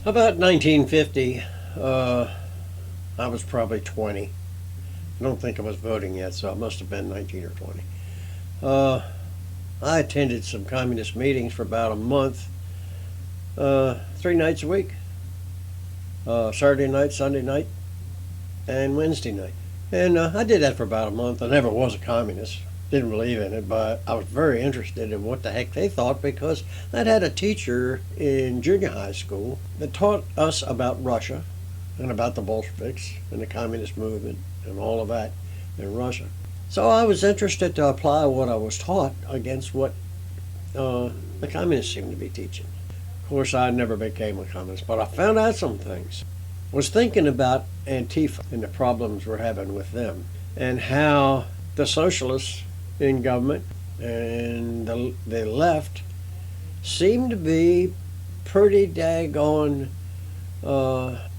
About 1950, I was probably 20. I don't think I was voting yet, so I must have been 19 or 20. Uh, I attended some communist meetings for about a month, 3 nights a week, Saturday night, Sunday night, and Wednesday night. And I did that for about a month. I never was a communist, didn't believe in it, but I was very interested in what the heck they thought because I'd had a teacher in junior high school that taught us about Russia and about the Bolsheviks and the communist movement and all of that in Russia. So I was interested to apply what I was taught against what the communists seemed to be teaching. Of course, I never became a communist, but I found out some things. I was thinking about Antifa and the problems we're having with them and how the socialists in government and the left seem to be pretty daggone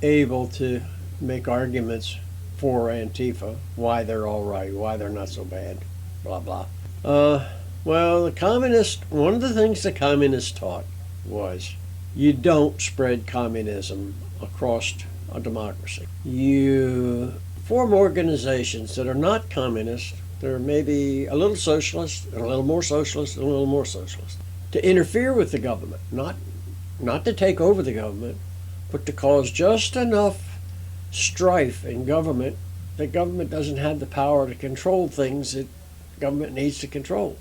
able to make arguments for Antifa, why they're all right, why they're not so bad, blah, blah. Well, one of the things the communists taught was you don't spread communism across a democracy. You form organizations that are not communist. They're maybe a little socialist, and a little more socialist, and a little more socialist. To interfere with the government, not to take over the government, but to cause just enough strife in government that government doesn't have the power to control things that government needs to control.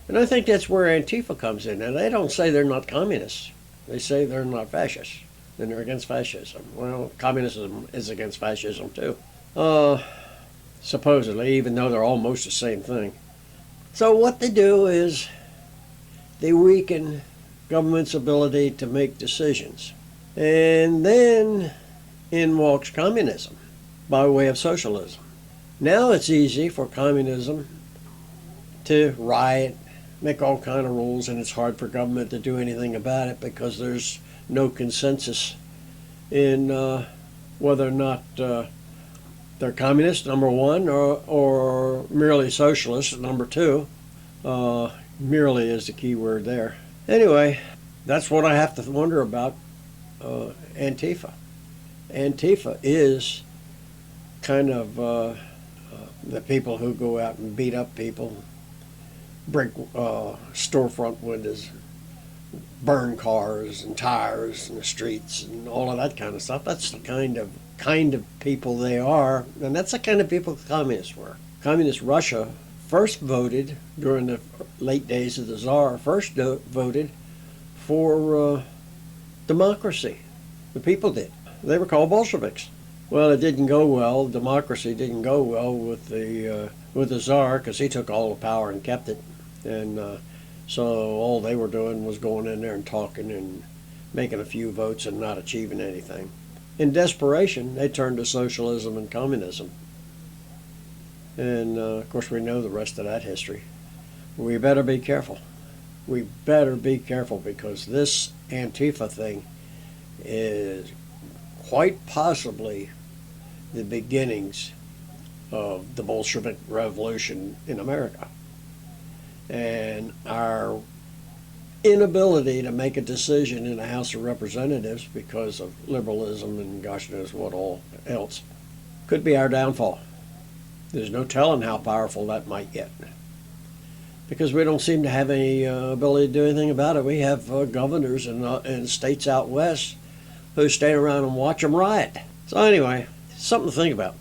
And I think that's where Antifa comes in. And they don't say they're not communists. They say they're not fascists. And they're against fascism. Well, communism is against fascism too. Supposedly, even though they're almost the same thing. So what they do is they weaken government's ability to make decisions. And then in walks communism by way of socialism. Now it's easy for communism to riot, make all kind of rules, and it's hard for government to do anything about it because there's no consensus in whether or not they're communist, number one, or merely socialist, number two. Merely is the key word there. Anyway, that's what I have to wonder about Antifa. Antifa is kind of the people who go out and beat up people, break storefront windows, burn cars and tires in the streets and all of that kind of stuff. That's the kind of people they are, and that's the kind of people the communists were. Communist Russia first voted during the late days of the Tsar, voted for democracy. The people did. They were called Bolsheviks. Well, it didn't go well. Democracy didn't go well with the Tsar because he took all the power and kept it. And so all they were doing was going in there and talking and making a few votes and not achieving anything. In desperation, they turned to socialism and communism. And of course, we know the rest of that history. We better be careful. We better be careful because this Antifa thing is quite possibly the beginnings of the Bolshevik Revolution in America. And our inability to make a decision in the House of Representatives because of liberalism and gosh knows what all else could be our downfall. There's no telling how powerful that might get because we don't seem to have any ability to do anything about it. We have governors in states out west who stand around and watch them riot. So anyway, something to think about.